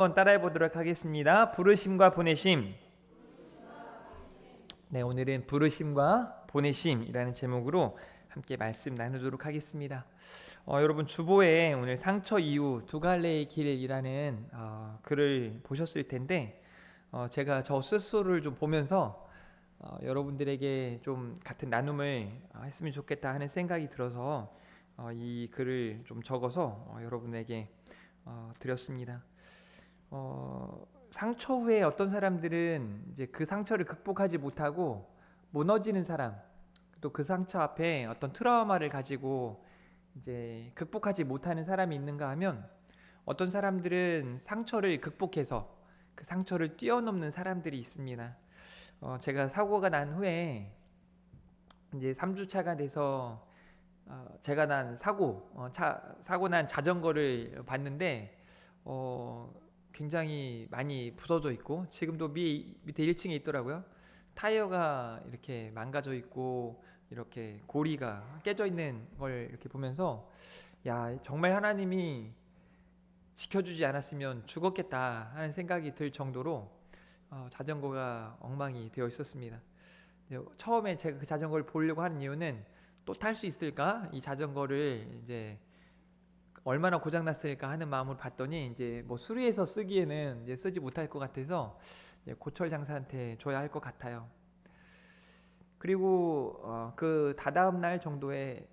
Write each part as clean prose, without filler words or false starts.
한번 따라해 보도록 하겠습니다. 부르심과 보내심. 네, 오늘은 부르심과 보내심이라는 제목으로 함께 말씀 나누도록 하겠습니다. 여러분 주보에 오늘 상처 이후 두 갈래의 길이라는 글을 보셨을 텐데 제가 저 스스로를 좀 보면서 여러분들에게 좀 같은 나눔을 했으면 좋겠다 하는 생각이 들어서 이 글을 좀 적어서 여러분에게 드렸습니다. 상처 후에 어떤 사람들은 이제 그 상처를 극복하지 못하고 무너지는 사람, 또 그 상처 앞에 어떤 트라우마를 가지고 이제 극복하지 못하는 사람이 있는가 하면 어떤 사람들은 상처를 극복해서 그 상처를 뛰어넘는 사람들이 있습니다. 제가 사고가 난 후에 이제 3주차가 돼서 제가 난 사고 난 자전거를 봤는데 굉장히 많이 부서져 있고 지금도 밑에 1층에 있더라고요. 타이어가 이렇게 망가져 있고 이렇게 고리가 깨져 있는 걸 이렇게 보면서 야, 정말 하나님이 지켜주지 않았으면 죽었겠다 하는 생각이 들 정도로 자전거가 엉망이 되어 있었습니다. 처음에 제가 그 자전거를 보려고 하는 이유는 또 탈 수 있을까? 이 자전거를 이제 얼마나 고장 났을까 하는 마음으로 봤더니 이제 뭐 수리해서 쓰기에는 이제 쓰지 못할 것 같아서 이제 고철 장사한테 줘야 할 것 같아요. 그리고 그 다다음 날 정도에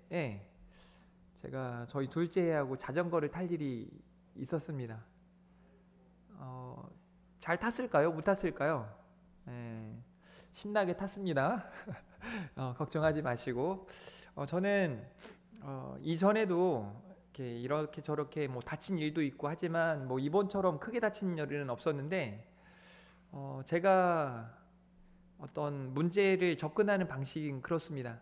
제가 저희 둘째 애하고 자전거를 탈 일이 있었습니다. 잘 탔을까요? 못 탔을까요? 신나게 탔습니다. 걱정하지 마시고 저는 이전에도 이렇게 저렇게 뭐 다친 일도 있고 하지만 뭐 이번처럼 크게 다친 일은 없었는데 제가 어떤 문제를 접근하는 방식은 그렇습니다.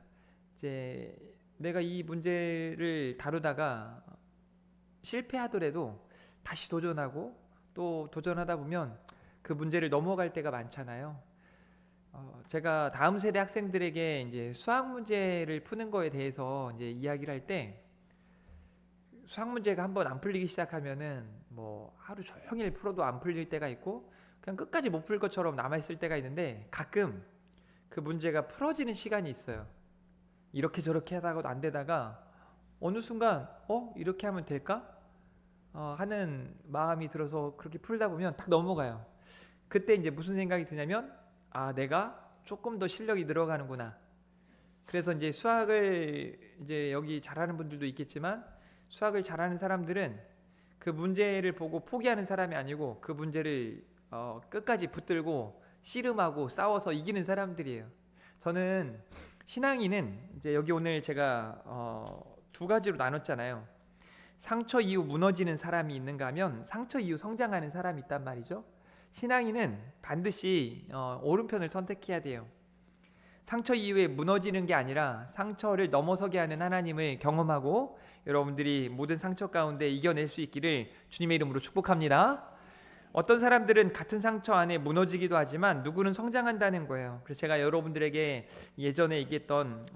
이제 내가 이 문제를 다루다가 실패하더라도 다시 도전하고 또 도전하다 보면 그 문제를 넘어갈 때가 많잖아요. 제가 다음 세대 학생들에게 이제 수학 문제를 푸는 거에 대해서 이제 이야기를 할 때 수학 문제가 한번 안 풀리기 시작하면은 뭐 하루 종일 풀어도 안 풀릴 때가 있고 그냥 끝까지 못 풀 것처럼 남아 있을 때가 있는데 가끔 그 문제가 풀어지는 시간이 있어요. 이렇게 저렇게 하다가도 안 되다가 어느 순간 이렇게 하면 될까? 하는 마음이 들어서 그렇게 풀다 보면 딱 넘어가요. 그때 이제 무슨 생각이 드냐면 내가 조금 더 실력이 늘어가는구나. 그래서 이제 수학을 이제 여기 잘하는 분들도 있겠지만 수학을 잘하는 사람들은 그 문제를 보고 포기하는 사람이 아니고 그 문제를 끝까지 붙들고 씨름하고 싸워서 이기는 사람들이에요. 저는 신앙인은 이제 여기 오늘 제가 두 가지로 나눴잖아요. 상처 이후 무너지는 사람이 있는가 하면 상처 이후 성장하는 사람이 있단 말이죠. 신앙인은 반드시 오른편을 선택해야 돼요. 상처 이후에 무너지는 게 아니라 상처를 넘어서게 하는 하나님을 경험하고 여러분들이 모든 상처 가운데 이겨낼 수 있기를 주님의 이름으로 축복합니다. 어떤 사람들은 같은 상처 안에 무너지기도 하지만 누구는 성장한다는 거예요. 그래서 제가 여러분들에게 예전에 얘기했던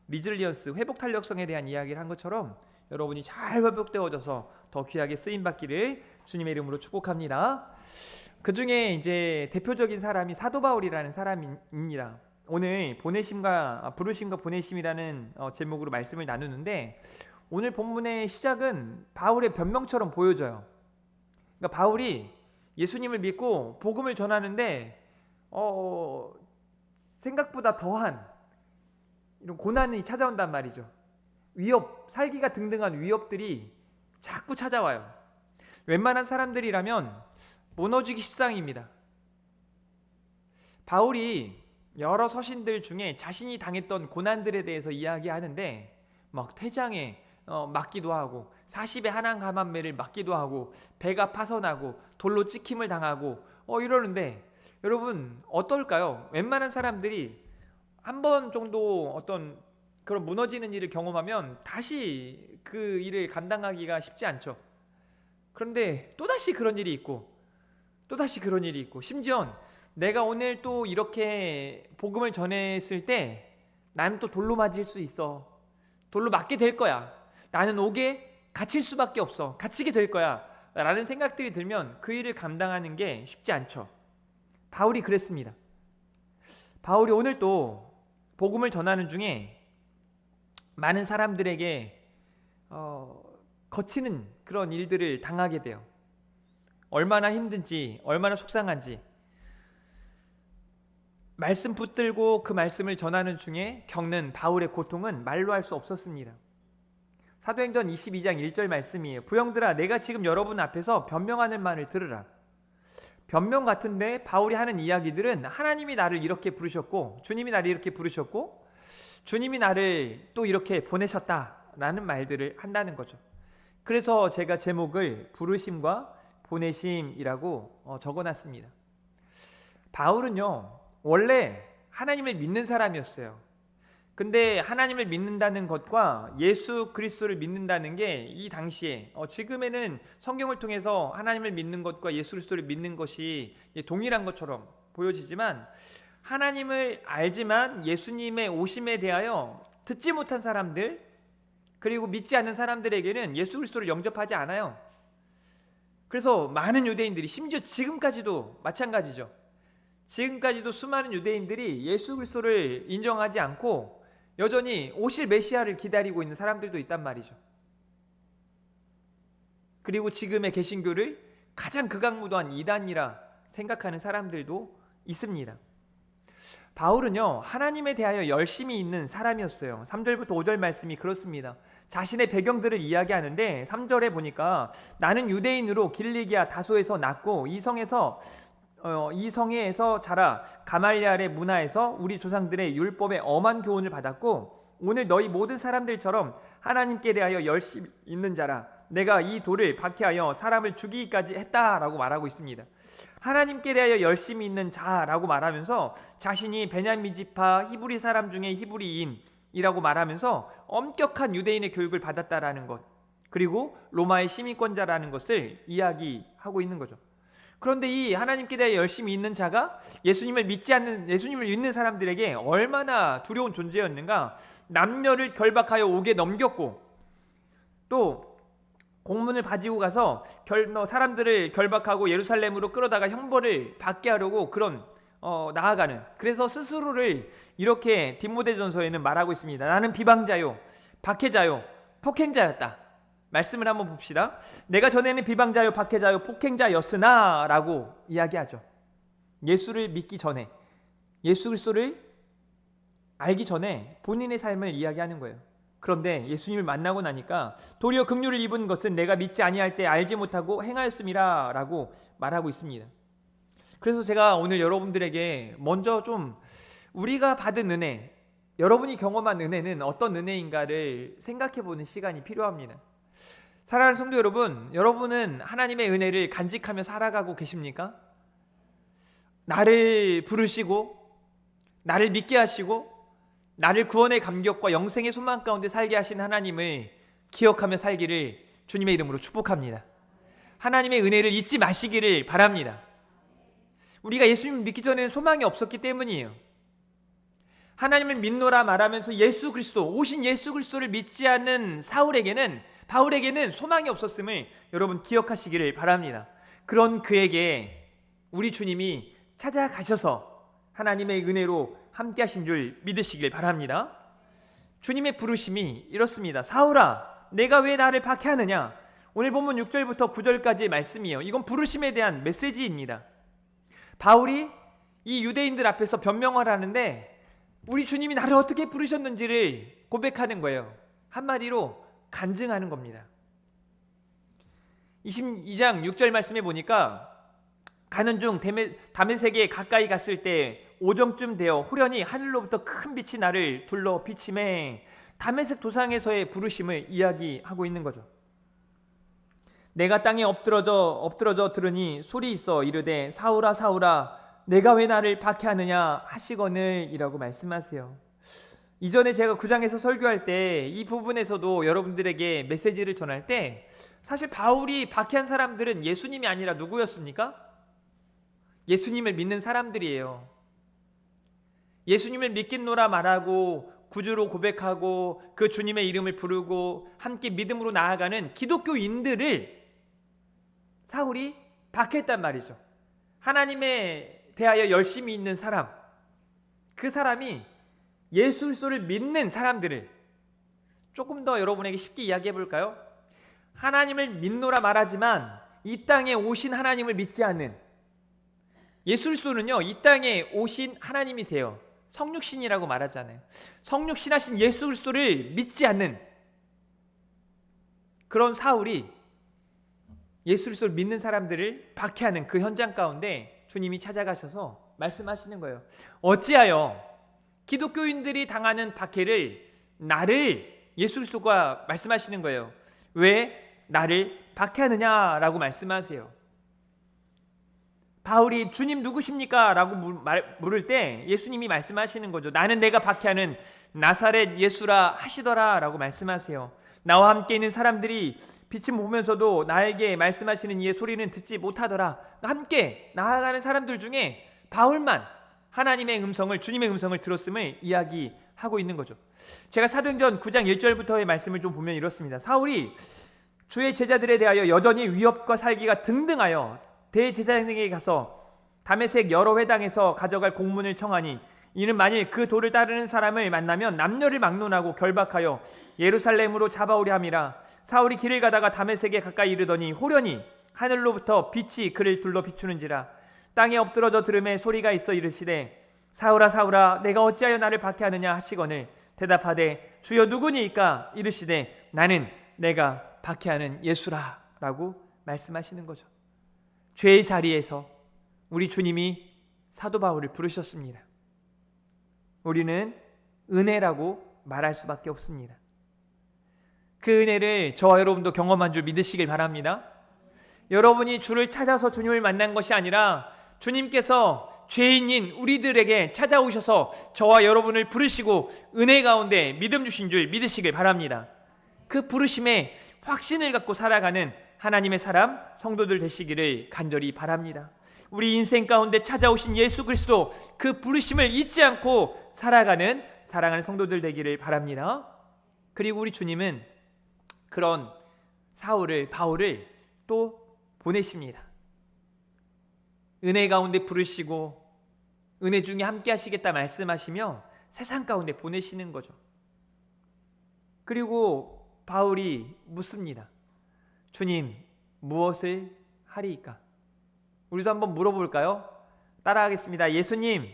리즐리언스, 회복 탄력성에 대한 이야기를 한 것처럼 여러분이 잘 회복되어져서 더 귀하게 쓰임 받기를 주님의 이름으로 축복합니다. 그 중에 이제 대표적인 사람이 사도 바울이라는 사람입니다. 오늘 부르심과 보내심이라는 제목으로 말씀을 나누는데 오늘 본문의 시작은 바울의 변명처럼 보여져요. 그러니까 바울이 예수님을 믿고 복음을 전하는데 생각보다 더한 이런 고난이 찾아온단 말이죠. 살기가 등등한 위협들이 자꾸 찾아와요. 웬만한 사람들이라면 무너지기 십상입니다. 바울이 여러 서신들 중에 자신이 당했던 고난들에 대해서 이야기하는데 막 퇴장에 맞기도 하고 40의 한한 가만매를 맞기도 하고 배가 파선하고 돌로 찍힘을 당하고 이러는데 여러분 어떨까요? 웬만한 사람들이 한 번 정도 어떤 그런 무너지는 일을 경험하면 다시 그 일을 감당하기가 쉽지 않죠. 그런데 또다시 그런 일이 있고 또다시 그런 일이 있고 심지어 내가 오늘 또 이렇게 복음을 전했을 때 나는 또 돌로 맞을 수 있어. 돌로 맞게 될 거야. 나는 옥에 갇힐 수밖에 없어. 갇히게 될 거야. 라는 생각들이 들면 그 일을 감당하는 게 쉽지 않죠. 바울이 그랬습니다. 바울이 오늘 또 복음을 전하는 중에 많은 사람들에게 거치는 그런 일들을 당하게 돼요. 얼마나 힘든지, 얼마나 속상한지 말씀 붙들고 그 말씀을 전하는 중에 겪는 바울의 고통은 말로 할 수 없었습니다. 사도행전 22장 1절 말씀이에요. 부형들아, 내가 지금 여러분 앞에서 변명하는 말을 들으라. 변명 같은데 바울이 하는 이야기들은 하나님이 나를 이렇게 부르셨고, 주님이 나를 이렇게 부르셨고, 주님이 나를 또 이렇게 보내셨다라는 말들을 한다는 거죠. 그래서 제가 제목을 부르심과 보내심이라고 적어놨습니다. 바울은요, 원래 하나님을 믿는 사람이었어요. 근데 하나님을 믿는다는 것과 예수 그리스도를 믿는다는 게 이 당시에 지금에는 성경을 통해서 하나님을 믿는 것과 예수 그리스도를 믿는 것이 동일한 것처럼 보여지지만, 하나님을 알지만 예수님의 오심에 대하여 듣지 못한 사람들, 그리고 믿지 않는 사람들에게는 예수 그리스도를 영접하지 않아요. 그래서 많은 유대인들이, 심지어 지금까지도 마찬가지죠. 지금까지도 수많은 유대인들이 예수 그리스도를 인정하지 않고 여전히 오실 메시아를 기다리고 있는 사람들도 있단 말이죠. 그리고 지금의 개신교를 가장 극악무도한 이단이라 생각하는 사람들도 있습니다. 바울은요, 하나님에 대하여 열심히 있는 사람이었어요. 3절부터 5절 말씀이 그렇습니다. 자신의 배경들을 이야기하는데 3절에 보니까 나는 유대인으로 길리기아 다소에서 났고 이 성에서 자라 가말리알의 문화에서 우리 조상들의 율법에 엄한 교훈을 받았고 오늘 너희 모든 사람들처럼 하나님께 대하여 열심히 있는 자라. 내가 이 돌을 박해하여 사람을 죽이기까지 했다라고 말하고 있습니다. 하나님께 대하여 열심히 있는 자라고 말하면서 자신이 베냐민 지파 히브리 사람 중에 히브리인이라고 말하면서 엄격한 유대인의 교육을 받았다라는 것, 그리고 로마의 시민권자라는 것을 이야기하고 있는 거죠. 그런데 이 하나님께 대하여 열심히 있는 자가 예수님을 믿는 사람들에게 얼마나 두려운 존재였는가. 남녀를 결박하여 옥에 넘겼고, 또 공문을 가지고 가서 사람들을 결박하고 예루살렘으로 끌어다가 형벌을 받게 하려고 나아가는, 그래서 스스로를 이렇게 디모데전서에는 말하고 있습니다. 나는 비방자요, 박해자요, 폭행자였다. 말씀을 한번 봅시다. 내가 전에는 비방자요, 박해자요, 폭행자였으나 라고 이야기하죠. 예수를 믿기 전에, 예수 그리스도를 알기 전에 본인의 삶을 이야기하는 거예요. 그런데 예수님을 만나고 나니까 도리어 긍휼을 입은 것은 내가 믿지 아니할 때 알지 못하고 행하였음이라 라고 말하고 있습니다. 그래서 제가 오늘 여러분들에게 먼저 좀 우리가 받은 은혜, 여러분이 경험한 은혜는 어떤 은혜인가를 생각해보는 시간이 필요합니다. 사랑하는 성도 여러분, 여러분은 하나님의 은혜를 간직하며 살아가고 계십니까? 나를 부르시고 나를 믿게 하시고 나를 구원의 감격과 영생의 소망 가운데 살게 하신 하나님을 기억하며 살기를 주님의 이름으로 축복합니다. 하나님의 은혜를 잊지 마시기를 바랍니다. 우리가 예수님을 믿기 전에는 소망이 없었기 때문이에요. 하나님을 믿노라 말하면서 오신 예수 그리스도를 믿지 않는 바울에게는 소망이 없었음을 여러분 기억하시기를 바랍니다. 그런 그에게 우리 주님이 찾아가셔서 하나님의 은혜로 함께 하신 줄 믿으시길 바랍니다. 주님의 부르심이 이렇습니다. 사울아, 내가 왜 나를 박해하느냐? 오늘 본문 6절부터 9절까지의 말씀이에요. 이건 부르심에 대한 메시지입니다. 바울이 이 유대인들 앞에서 변명을 하는데 우리 주님이 나를 어떻게 부르셨는지를 고백하는 거예요. 한마디로 간증하는 겁니다. 22장 6절 말씀에 보니까 가는 중 다메섹에 가까이 갔을 때 오정쯤 되어 호련히 하늘로부터 큰 빛이 나를 둘러 비침해 다메섹 도상에서의 부르심을 이야기하고 있는 거죠. 내가 땅에 엎드러져 들으니 소리 있어 이르되 사울아 사울아 내가 왜 나를 박해하느냐 하시거늘 이라고 말씀하세요. 이전에 제가 9장에서 설교할 때 이 부분에서도 여러분들에게 메시지를 전할 때 사실 바울이 박해한 사람들은 예수님이 아니라 누구였습니까? 예수님을 믿는 사람들이에요. 예수님을 믿겠노라 말하고 구주로 고백하고 그 주님의 이름을 부르고 함께 믿음으로 나아가는 기독교인들을 사울이 박해했단 말이죠. 하나님에 대하여 열심히 있는 사람, 그 사람이 예수 그리스도를 믿는 사람들을 조금 더 여러분에게 쉽게 이야기해 볼까요? 하나님을 믿노라 말하지만 이 땅에 오신 하나님을 믿지 않는, 예수 그리스도는요 이 땅에 오신 하나님이세요. 성육신이라고 말하잖아요. 성육신하신 예수 그리스도를 믿지 않는 그런 사울이 예수 그리스도를 믿는 사람들을 박해하는 그 현장 가운데 주님이 찾아가셔서 말씀하시는 거예요. 어찌하여 기독교인들이 당하는 박해를 나를, 예수 그리스도가 말씀하시는 거예요. 왜 나를 박해하느냐라고 말씀하세요. 바울이 주님 누구십니까? 라고 물을 때 예수님이 말씀하시는 거죠. 나는 내가 박해하는 나사렛 예수라 하시더라 라고 말씀하세요. 나와 함께 있는 사람들이 빛을 보면서도 나에게 말씀하시는 이의 소리는 듣지 못하더라. 함께 나아가는 사람들 중에 바울만 하나님의 음성을, 주님의 음성을 들었음을 이야기하고 있는 거죠. 제가 사도행전 9장 1절부터의 말씀을 좀 보면 이렇습니다. 사울이 주의 제자들에 대하여 여전히 위협과 살기가 등등하여 대제사장에게 가서 다메섹 여러 회당에서 가져갈 공문을 청하니 이는 만일 그 도를 따르는 사람을 만나면 남녀를 막론하고 결박하여 예루살렘으로 잡아오려 함이라. 사울이 길을 가다가 다메섹에 가까이 이르더니 호련히 하늘로부터 빛이 그를 둘러 비추는지라. 땅에 엎드러져 들음에 소리가 있어 이르시되 사울아 사울아 내가 어찌하여 나를 박해하느냐 하시거늘 대답하되 주여 누구니이까 이르시되 나는 내가 박해하는 예수라 라고 말씀하시는 거죠. 죄의 자리에서 우리 주님이 사도 바울을 부르셨습니다. 우리는 은혜라고 말할 수밖에 없습니다. 그 은혜를 저와 여러분도 경험한 줄 믿으시길 바랍니다. 여러분이 주를 찾아서 주님을 만난 것이 아니라 주님께서 죄인인 우리들에게 찾아오셔서 저와 여러분을 부르시고 은혜 가운데 믿음 주신 줄 믿으시길 바랍니다. 그 부르심에 확신을 갖고 살아가는 하나님의 사람, 성도들 되시기를 간절히 바랍니다. 우리 인생 가운데 찾아오신 예수 그리스도, 그 부르심을 잊지 않고 살아가는 사랑하는 성도들 되기를 바랍니다. 그리고 우리 주님은 그런 바울을 또 보내십니다. 은혜 가운데 부르시고 은혜 중에 함께 하시겠다 말씀하시며 세상 가운데 보내시는 거죠. 그리고 바울이 묻습니다. 주님, 무엇을 하리이까? 우리도 한번 물어볼까요? 따라하겠습니다. 예수님,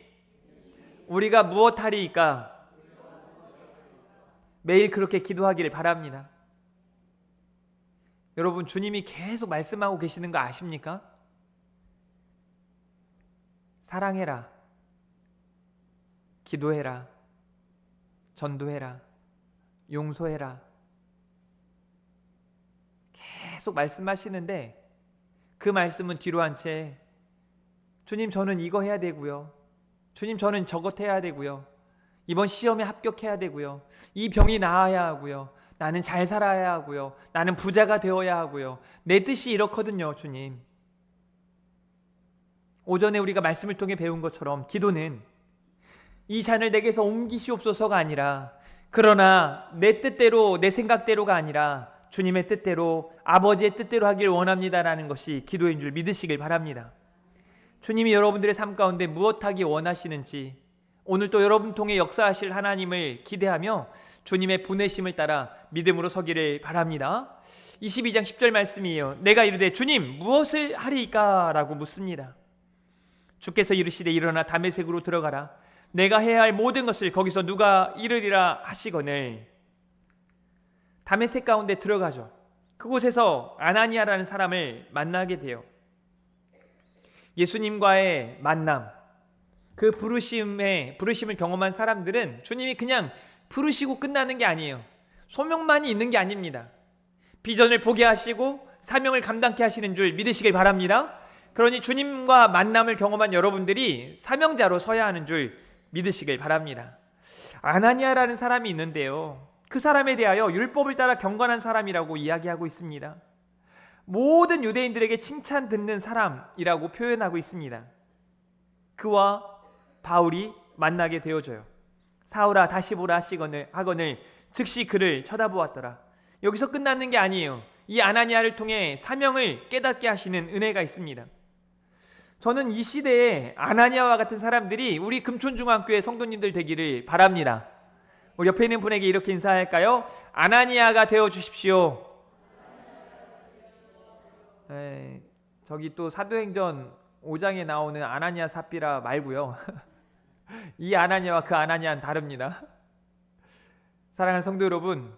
우리가 무엇 하리이까? 매일 그렇게 기도하기를 바랍니다. 여러분, 주님이 계속 말씀하고 계시는 거 아십니까? 사랑해라, 기도해라, 전도해라, 용서해라. 계속 말씀하시는데 그 말씀은 뒤로 한 채 주님 저는 이거 해야 되고요. 주님 저는 저것 해야 되고요. 이번 시험에 합격해야 되고요. 이 병이 나아야 하고요. 나는 잘 살아야 하고요. 나는 부자가 되어야 하고요. 내 뜻이 이렇거든요, 주님. 오전에 우리가 말씀을 통해 배운 것처럼 기도는 이 잔을 내게서 옮기시옵소서가 아니라, 그러나 내 뜻대로 내 생각대로가 아니라 주님의 뜻대로, 아버지의 뜻대로 하길 원합니다라는 것이 기도인 줄 믿으시길 바랍니다. 주님이 여러분들의 삶 가운데 무엇하기 원하시는지 오늘 또 여러분 통해 역사하실 하나님을 기대하며 주님의 보내심을 따라 믿음으로 서기를 바랍니다. 22장 10절 말씀이에요. 내가 이르되 주님 무엇을 하리이까? 라고 묻습니다. 주께서 이르시되 일어나 다메섹으로 들어가라. 내가 해야 할 모든 것을 거기서 누가 이르리라 하시거늘. 다메섹 가운데 들어가죠. 그곳에서 아나니아라는 사람을 만나게 돼요. 예수님과의 만남, 그 부르심을 경험한 사람들은 주님이 그냥 부르시고 끝나는 게 아니에요. 소명만이 있는 게 아닙니다. 비전을 보게 하시고 사명을 감당케 하시는 줄 믿으시길 바랍니다. 그러니 주님과 만남을 경험한 여러분들이 사명자로 서야 하는 줄 믿으시길 바랍니다. 아나니아라는 사람이 있는데요, 그 사람에 대하여 율법을 따라 경건한 사람이라고 이야기하고 있습니다. 모든 유대인들에게 칭찬 듣는 사람이라고 표현하고 있습니다. 그와 바울이 만나게 되어져요. 사울아 다시 보라 하거늘 즉시 그를 쳐다보았더라. 여기서 끝나는 게 아니에요. 이 아나니아를 통해 사명을 깨닫게 하시는 은혜가 있습니다. 저는 이 시대에 아나니아와 같은 사람들이 우리 금촌중앙교회 성도님들 되기를 바랍니다. 우리 옆에 있는 분에게 이렇게 인사할까요? 아나니아가 되어 주십시오. 저기 또 사도행전 5장에 나오는 아나니아 삽비라 말고요. 이 아나니아와 그 아나니아는 다릅니다. 사랑하는 성도 여러분,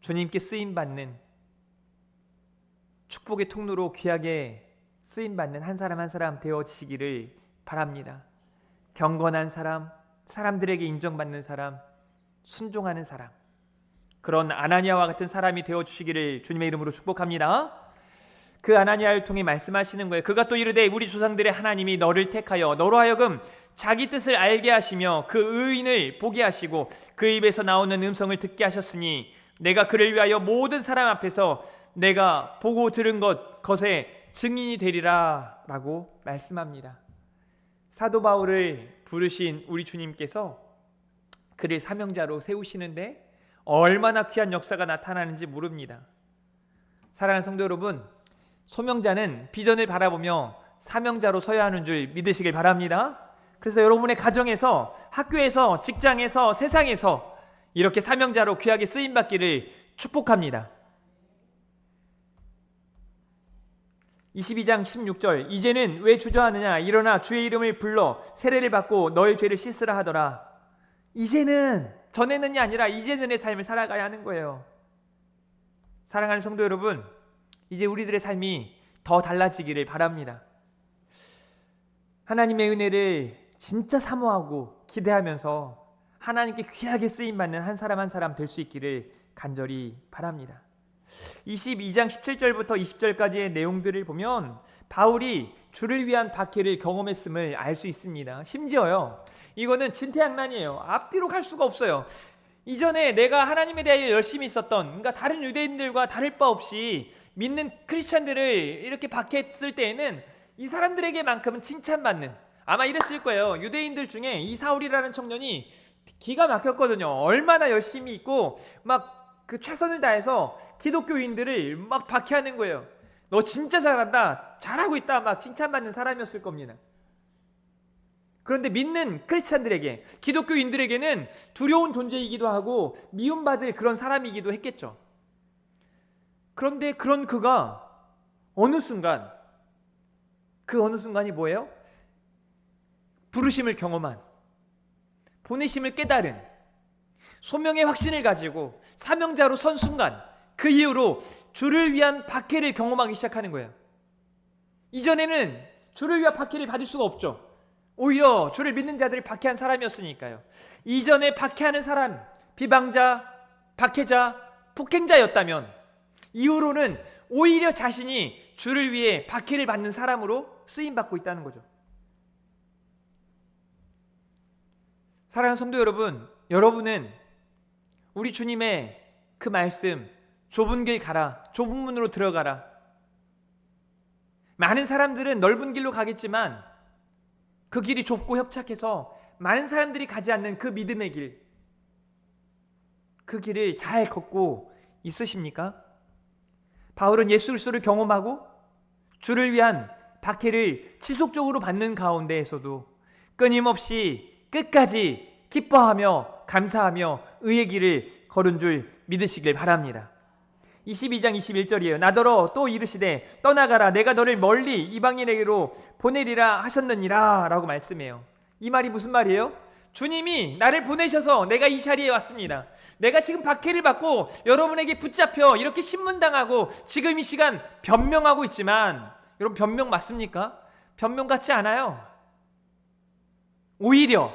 주님께 쓰임받는, 축복의 통로로 귀하게 쓰임받는 한 사람 한 사람 되어지시기를 바랍니다. 경건한 사람, 사람들에게 인정받는 사람, 순종하는 사람, 그런 아나니아와 같은 사람이 되어주시기를 주님의 이름으로 축복합니다. 그 아나니아를 통해 말씀하시는 거예요. 그가 또 이르되 우리 조상들의 하나님이 너를 택하여 너로 하여금 자기 뜻을 알게 하시며 그 의인을 보게 하시고 그 입에서 나오는 음성을 듣게 하셨으니 내가 그를 위하여 모든 사람 앞에서 내가 보고 들은 것에 증인이 되리라 라고 말씀합니다. 사도 바울을 부르신 우리 주님께서 그를 사명자로 세우시는데 얼마나 귀한 역사가 나타나는지 모릅니다. 사랑하는 성도 여러분, 소명자는 비전을 바라보며 사명자로 서야 하는 줄 믿으시길 바랍니다. 그래서 여러분의 가정에서, 학교에서, 직장에서, 세상에서 이렇게 사명자로 귀하게 쓰임받기를 축복합니다. 22장 16절, 이제는 왜 주저하느냐, 일어나 주의 이름을 불러 세례를 받고 너의 죄를 씻으라 하더라. 이제는, 전에는이 아니라 이제는의 삶을 살아가야 하는 거예요. 사랑하는 성도 여러분, 이제 우리들의 삶이 더 달라지기를 바랍니다. 하나님의 은혜를 진짜 사모하고 기대하면서 하나님께 귀하게 쓰임받는 한 사람 한 사람 될 수 있기를 간절히 바랍니다. 22장 17절부터 20절까지의 내용들을 보면 바울이 주를 위한 박해를 경험했음을 알 수 있습니다. 심지어요, 이거는 진퇴양난이에요. 앞뒤로 갈 수가 없어요. 이전에 내가 하나님에 대하여 열심히 있었던, 그러니까 다른 유대인들과 다를 바 없이 믿는 크리스찬들을 이렇게 박해했을 때에는 이 사람들에게만큼은 칭찬받는, 아마 이랬을 거예요. 유대인들 중에 이 사울이라는 청년이 기가 막혔거든요. 얼마나 열심히 있고 막 그 최선을 다해서 기독교인들을 막 박해하는 거예요. 너 진짜 잘한다, 잘하고 있다, 막 칭찬받는 사람이었을 겁니다. 그런데 믿는 크리스찬들에게, 기독교인들에게는 두려운 존재이기도 하고 미움받을 그런 사람이기도 했겠죠. 그런데 그런 그가 어느 순간, 그 어느 순간이 뭐예요? 부르심을 경험한, 보내심을 깨달은, 소명의 확신을 가지고 사명자로 선 순간, 그 이후로 주를 위한 박해를 경험하기 시작하는 거예요. 이전에는 주를 위한 박해를 받을 수가 없죠. 오히려 주를 믿는 자들을 박해한 사람이었으니까요. 이전에 박해하는 사람, 비방자, 박해자, 폭행자였다면 이후로는 오히려 자신이 주를 위해 박해를 받는 사람으로 쓰임받고 있다는 거죠. 사랑하는 성도 여러분, 여러분은 우리 주님의 그 말씀, 좁은 길 가라, 좁은 문으로 들어가라. 많은 사람들은 넓은 길로 가겠지만 그 길이 좁고 협착해서 많은 사람들이 가지 않는 그 믿음의 길, 그 길을 잘 걷고 있으십니까? 바울은 예수 그리스도를 경험하고 주를 위한 박해를 지속적으로 받는 가운데에서도 끊임없이 끝까지 기뻐하며 감사하며 의의 길을 걸은 줄 믿으시길 바랍니다. 22장 21절이에요. 나더러 또 이르시되 떠나가라, 내가 너를 멀리 이방인에게로 보내리라 하셨느니라 라고 말씀해요. 이 말이 무슨 말이에요? 주님이 나를 보내셔서 내가 이 자리에 왔습니다. 내가 지금 박해를 받고 여러분에게 붙잡혀 이렇게 신문당하고 지금 이 시간 변명하고 있지만, 여러분 변명 맞습니까? 변명 같지 않아요. 오히려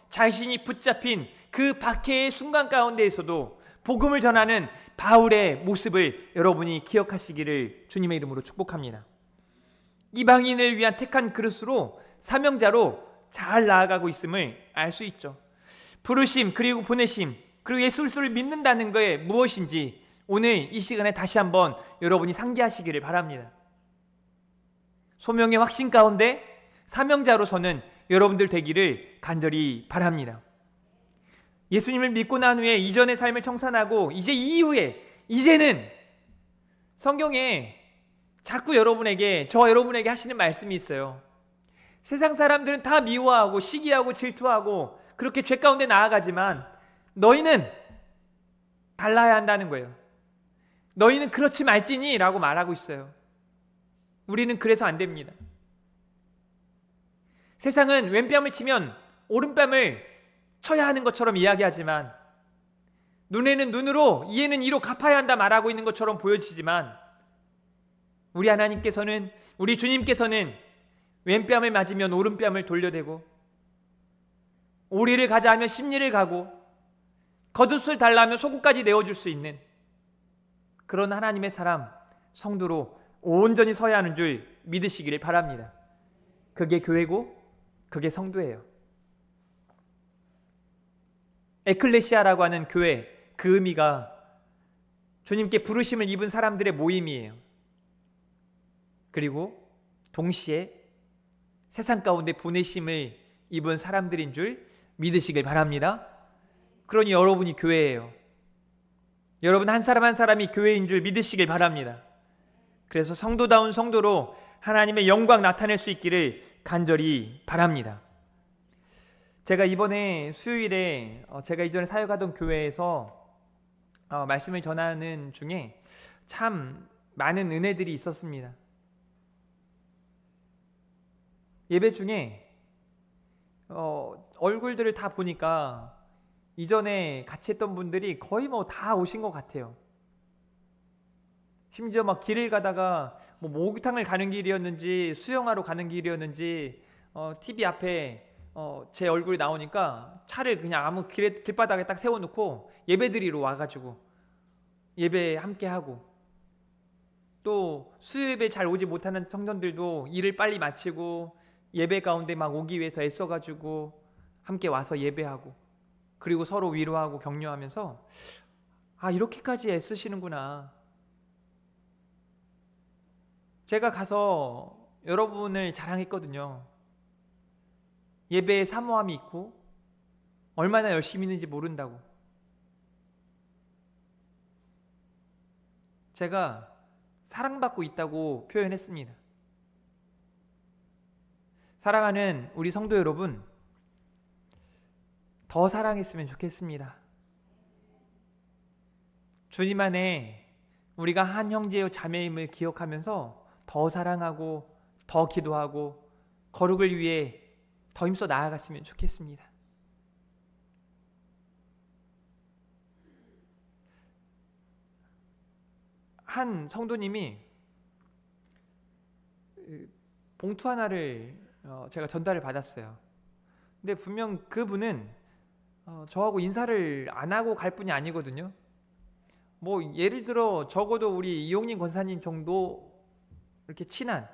자신이 붙잡힌 그 박해의 순간 가운데에서도 복음을 전하는 바울의 모습을 여러분이 기억하시기를 주님의 이름으로 축복합니다. 이방인을 위한 택한 그릇으로, 사명자로 잘 나아가고 있음을 알 수 있죠. 부르심, 그리고 보내심, 그리고 예수 그리스도를 믿는다는 것이 무엇인지 오늘 이 시간에 다시 한번 여러분이 상기하시기를 바랍니다. 소명의 확신 가운데 사명자로서는 여러분들 되기를 간절히 바랍니다. 예수님을 믿고 난 후에 이전의 삶을 청산하고 이제 이후에 이제는 성경에 자꾸 여러분에게, 저와 여러분에게 하시는 말씀이 있어요. 세상 사람들은 다 미워하고 시기하고 질투하고 그렇게 죄 가운데 나아가지만 너희는 달라야 한다는 거예요. 너희는 그렇지 말지니 라고 말하고 있어요. 우리는 그래서 안 됩니다. 세상은 왼뺨을 치면 오른뺨을 쳐야 하는 것처럼 이야기하지만, 눈에는 눈으로 이에는 이로 갚아야 한다 말하고 있는 것처럼 보여지지만, 우리 하나님께서는, 우리 주님께서는 왼뺨을 맞으면 오른뺨을 돌려대고, 오리를 가자 하면 십리를 가고, 겉옷을 달라 하면 속옷까지 내어줄 수 있는 그런 하나님의 사람, 성도로 온전히 서야 하는 줄 믿으시기를 바랍니다. 그게 교회고 그게 성도예요. 에클레시아라고 하는 교회, 그 의미가 주님께 부르심을 입은 사람들의 모임이에요. 그리고 동시에 세상 가운데 보내심을 입은 사람들인 줄 믿으시길 바랍니다. 그러니 여러분이 교회예요. 여러분 한 사람 한 사람이 교회인 줄 믿으시길 바랍니다. 그래서 성도다운 성도로 하나님의 영광 나타낼 수 있기를 간절히 바랍니다. 제가 이번에 수요일에 제가 이전에 사역하던 교회에서 말씀을 전하는 중에 참 많은 은혜들이 있었습니다. 예배 중에 얼굴들을 다 보니까 이전에 같이 했던 분들이 거의 뭐 다 오신 것 같아요. 심지어 막 길을 가다가 뭐 목욕탕을 가는 길이었는지 수영하러 가는 길이었는지 TV 앞에 제 얼굴이 나오니까 차를 그냥 아무 길바닥에 딱 세워놓고 예배드리러 와가지고 예배 함께하고, 또 수요예배 잘 오지 못하는 청년들도 일을 빨리 마치고 예배 가운데 막 오기 위해서 애써가지고 함께 와서 예배하고, 그리고 서로 위로하고 격려하면서 이렇게까지 애쓰시는구나. 제가 가서 여러분을 자랑했거든요. 예배에 사모함이 있고 얼마나 열심히 있는지 모른다고. 제가 사랑받고 있다고 표현했습니다. 사랑하는 우리 성도 여러분, 더 사랑했으면 좋겠습니다. 주님 안에 우리가 한 형제요 자매임을 기억하면서 더 사랑하고 더 기도하고 거룩을 위해 더 힘써 나아갔으면 좋겠습니다. 한 성도님이 봉투 하나를 제가 전달을 받았어요. 근데 분명 그분은 저하고 인사를 안 하고 갈 분이 아니거든요. 뭐 예를 들어 적어도 우리 이용님 권사님 정도 이렇게 친한,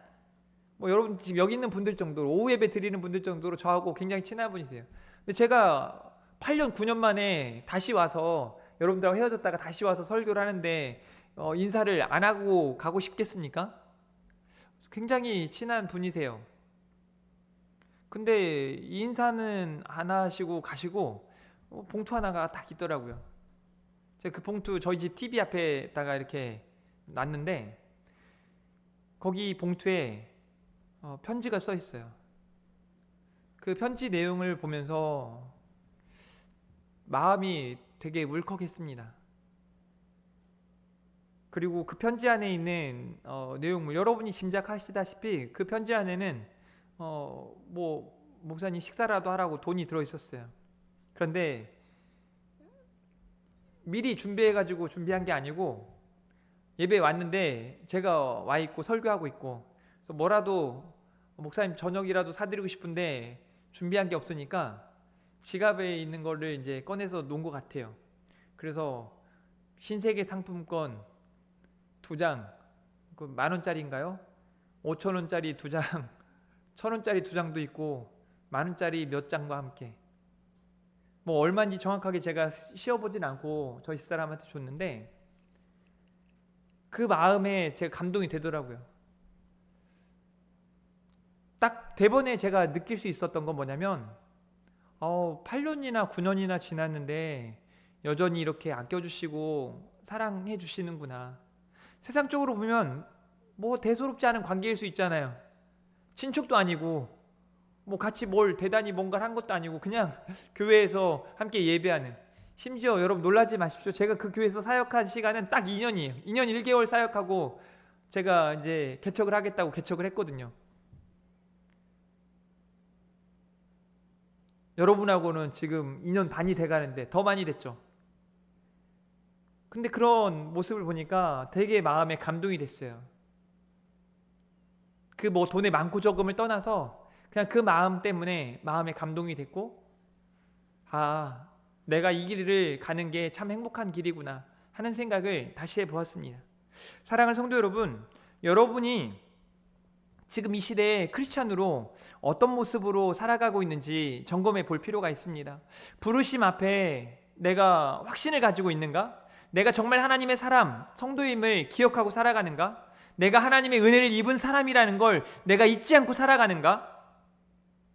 뭐 여러분 지금 여기 있는 분들 정도로, 오후 예배 드리는 분들 정도로 저하고 굉장히 친한 분이세요. 근데 제가 8년 9년 만에 다시 와서 여러분들하고 헤어졌다가 다시 와서 설교를 하는데 인사를 안 하고 가고 싶겠습니까? 굉장히 친한 분이세요. 근데 인사는 안 하시고 가시고 봉투 하나가 딱 있더라고요. 제가 그 봉투 저희 집 TV 앞에다가 이렇게 놨는데, 거기 봉투에 편지가 써 있어요. 그 편지 내용을 보면서 마음이 되게 울컥했습니다. 그리고 그 편지 안에 있는 내용물, 여러분이 짐작하시다시피 그 편지 안에는 뭐 목사님 식사라도 하라고 돈이 들어 있었어요. 그런데 미리 준비해가지고 준비한 게 아니고, 예배에 왔는데 제가 와 있고 설교하고 있고, 그래서 뭐라도 목사님 저녁이라도 사드리고 싶은데 준비한 게 없으니까 지갑에 있는 거를 이제 꺼내서 놓은 것 같아요. 그래서 신세계 상품권 2장, 그 10,000원짜리인가요? 5,000원짜리 2장, 1,000원짜리 2장도 있고 10,000원짜리 몇 장과 함께, 뭐 얼마인지 정확하게 제가 씌워보진 않고 저희 집사람한테 줬는데, 그 마음에 제가 감동이 되더라고요. 딱 대번에 제가 느낄 수 있었던 건 뭐냐면 8년이나 9년이나 지났는데 여전히 이렇게 아껴주시고 사랑해 주시는구나. 세상적으로 보면 뭐 대수롭지 않은 관계일 수 있잖아요. 친척도 아니고 뭐 같이 뭘 대단히 뭔가를 한 것도 아니고 그냥 교회에서 함께 예배하는, 심지어 여러분 놀라지 마십시오. 제가 그 교회에서 사역한 시간은 딱 2년이에요. 2년 1개월 사역하고 제가 이제 개척을 하겠다고 개척을 했거든요. 여러분하고는 지금 2년 반이 돼가는데 더 많이 됐죠. 근데 그런 모습을 보니까 되게 마음에 감동이 됐어요. 그 뭐 돈의 많고 적음을 떠나서 그냥 그 마음 때문에 마음에 감동이 됐고, 아, 내가 이 길을 가는 게 참 행복한 길이구나 하는 생각을 다시 해보았습니다. 사랑하는 성도 여러분, 여러분이 지금 이 시대에 크리스찬으로 어떤 모습으로 살아가고 있는지 점검해 볼 필요가 있습니다. 부르심 앞에 내가 확신을 가지고 있는가? 내가 정말 하나님의 사람, 성도임을 기억하고 살아가는가? 내가 하나님의 은혜를 입은 사람이라는 걸 내가 잊지 않고 살아가는가?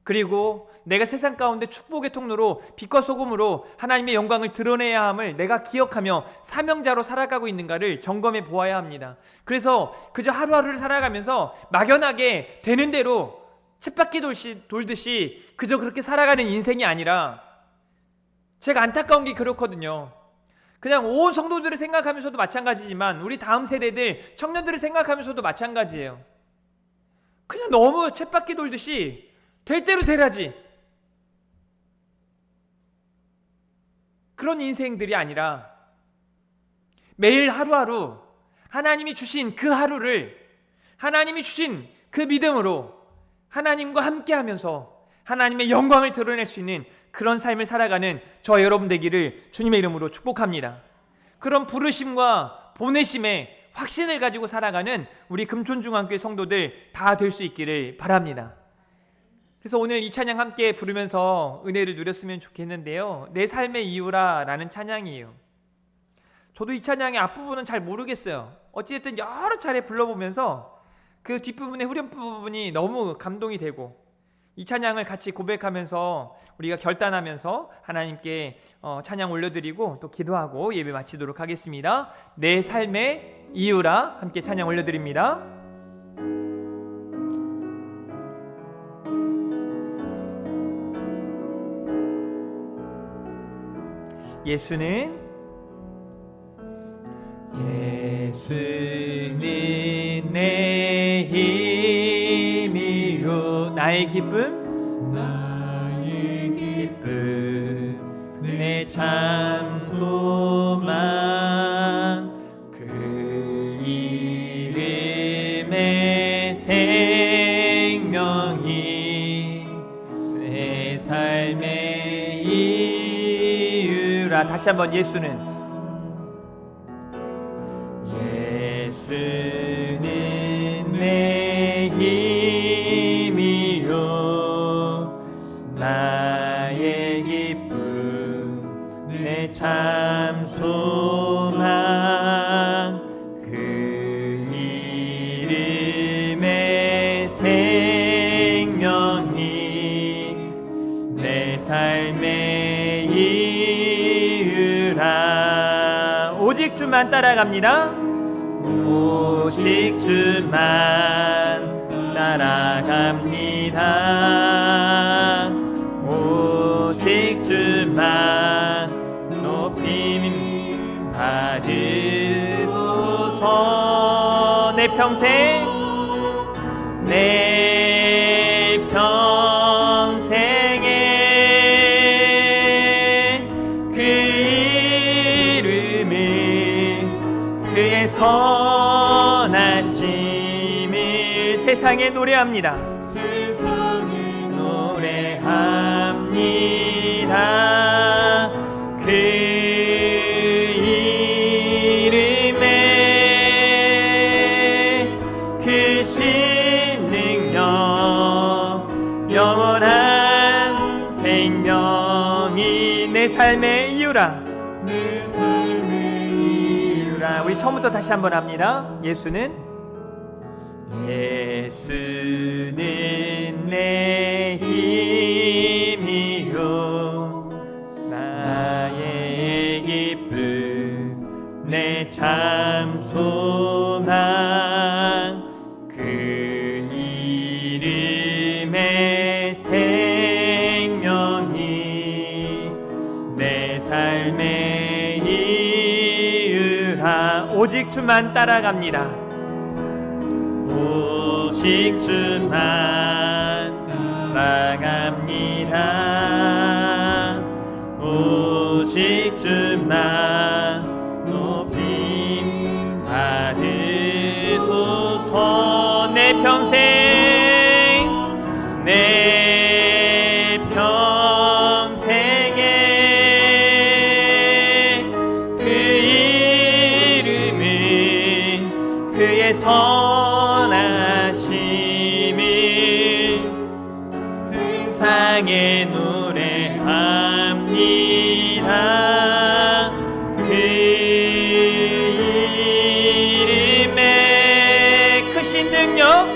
그리고 내가 세상 가운데 축복의 통로로 빛과 소금으로 하나님의 영광을 드러내야 함을 내가 기억하며 사명자로 살아가고 있는가를 점검해 보아야 합니다. 그래서 그저 하루하루를 살아가면서 막연하게 되는 대로 쳇바퀴 돌듯이 그저 그렇게 살아가는 인생이 아니라, 제가 안타까운 게 그렇거든요. 그냥 온 성도들을 생각하면서도 마찬가지지만 우리 다음 세대들, 청년들을 생각하면서도 마찬가지예요. 그냥 너무 쳇바퀴 돌듯이 될 대로 되라지, 그런 인생들이 아니라 매일 하루하루 하나님이 주신 그 하루를, 하나님이 주신 그 믿음으로 하나님과 함께하면서 하나님의 영광을 드러낼 수 있는 그런 삶을 살아가는 저 여러분 되기를 주님의 이름으로 축복합니다. 그런 부르심과 보내심에 확신을 가지고 살아가는 우리 금촌중앙교회 성도들 다 될 수 있기를 바랍니다. 그래서 오늘 이 찬양 함께 부르면서 은혜를 누렸으면 좋겠는데요, 내 삶의 이유라 라는 찬양이에요. 저도 이 찬양의 앞부분은 잘 모르겠어요. 어찌됐든 여러 차례 불러보면서 그 뒷부분의 후렴 부분이 너무 감동이 되고, 이 찬양을 같이 고백하면서 우리가 결단하면서 하나님께 찬양 올려드리고 또 기도하고 예배 마치도록 하겠습니다. 내 삶의 이유라 함께 찬양 올려드립니다. 예수는 내 힘이요, 나의 기쁨, 내 참 소망, 그 이름의 생명이 내 삶의 이유라. 다시 한번, 예수는 내 힘이요, 나의 기쁨, 내 참 소망, 그 이름의 생명이 내 삶의 이유라. 오직 주만 따라갑니다. 오직 주만 따라갑니다. 오직 주만 높임 받으소서. 내 평생, 내 평생에 그 이름을, 그의 선하심을 세상에 노래합니다. 세상에 노래합니다. 그 이름에 그 신능력, 영원한 생명이 내 삶의 이유라. 내 삶의 이유라. 우리 처음부터 다시 한번 합니다. 예수는 내 힘이요, 나의 기쁨, 내 오직 주만 따라갑니다. 오직 주만 따라갑니다. 오직 주만 높임 받으소서. 내 평생 내 평생에 그 이름을 그의 선하심을 세상에 노래합니다. 그 이름의 크신 능력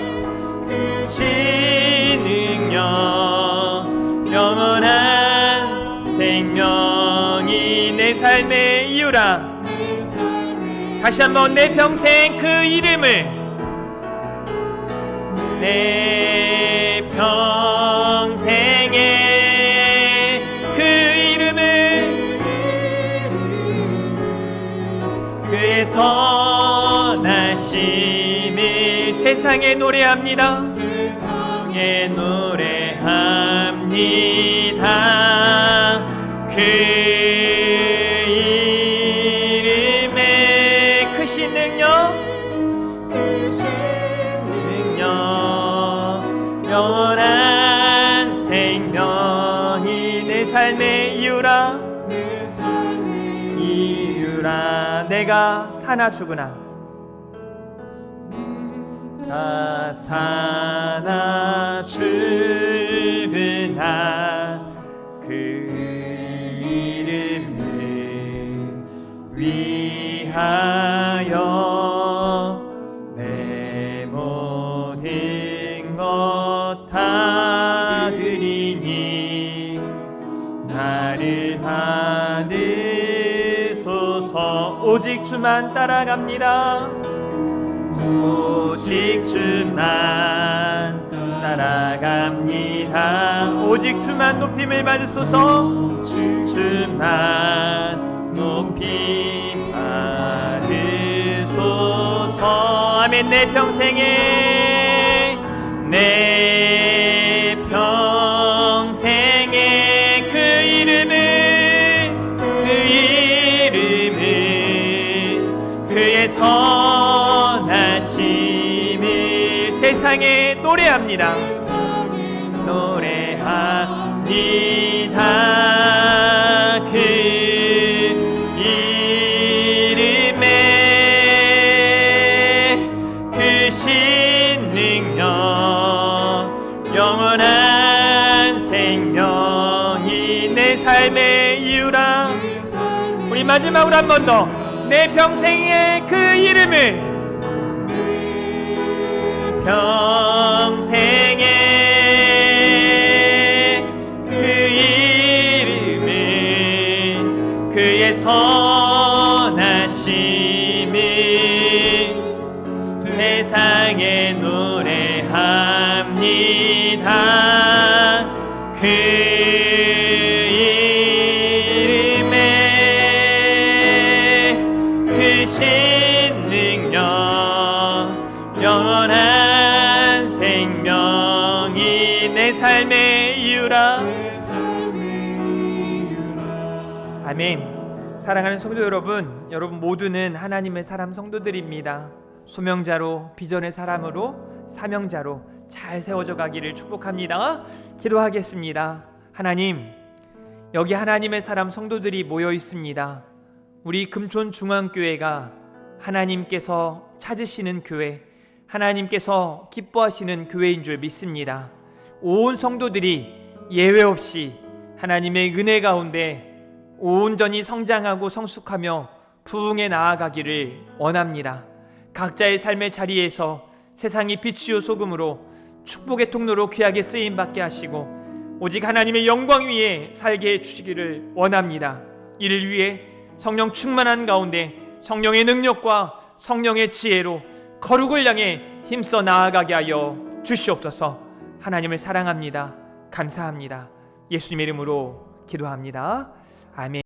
영원한 생명이 내 삶의 이유라. 다시 한번 내 평생 그 이름을 내 평생에 그 이름을 그의 선하심을 세상에 노래합니다. 세상에 노래합니다. 그 이름의 크신 능력 영원한 생명이 내 삶의 이유라. 내가 사나 죽으나 나 사나 죽으나 그 이름을 위하여 내 모든 것 다 드리니 나를 받으소서. 오직 주만 따라갑니다. 오직 주만 따라갑니다. 오직 주만 높임을 받으소서. 오직 주만 높임 받으소서. 아멘. 내 평생에 내 평생에 그 이름을 그의 선하심을 세상에 노래합니다. 노래합니다. 그 이름의 크신 능력 영원한 생명이 내 삶의 이유라. 우리 마지막으로 한 번 더 내 평생의 그 이름을 평생에 그 이름을 그의 선하심을 세상에 노래합니다. 그 영원한 생명이 내 삶의 이유라. 아멘. 사랑하는 성도 여러분, 여러분 모두는 하나님의 사람 성도들입니다. 소명자로, 비전의 사람으로, 사명자로 잘 세워져 가기를 축복합니다. 기도하겠습니다. 하나님, 여기 하나님의 사람 성도들이 모여 있습니다. 우리 금촌중앙교회가 하나님께서 찾으시는 교회, 하나님께서 기뻐하시는 교회인 줄 믿습니다. 온 성도들이 예외 없이 하나님의 은혜 가운데 온전히 성장하고 성숙하며 부흥에 나아가기를 원합니다. 각자의 삶의 자리에서 세상이 빛이요 소금으로 축복의 통로로 귀하게 쓰임받게 하시고 오직 하나님의 영광 위에 살게 해주시기를 원합니다. 이를 위해 성령 충만한 가운데 성령의 능력과 성령의 지혜로 거룩을 향해 힘써 나아가게 하여 주시옵소서. 하나님을 사랑합니다. 감사합니다. 예수님의 이름으로 기도합니다. 아멘.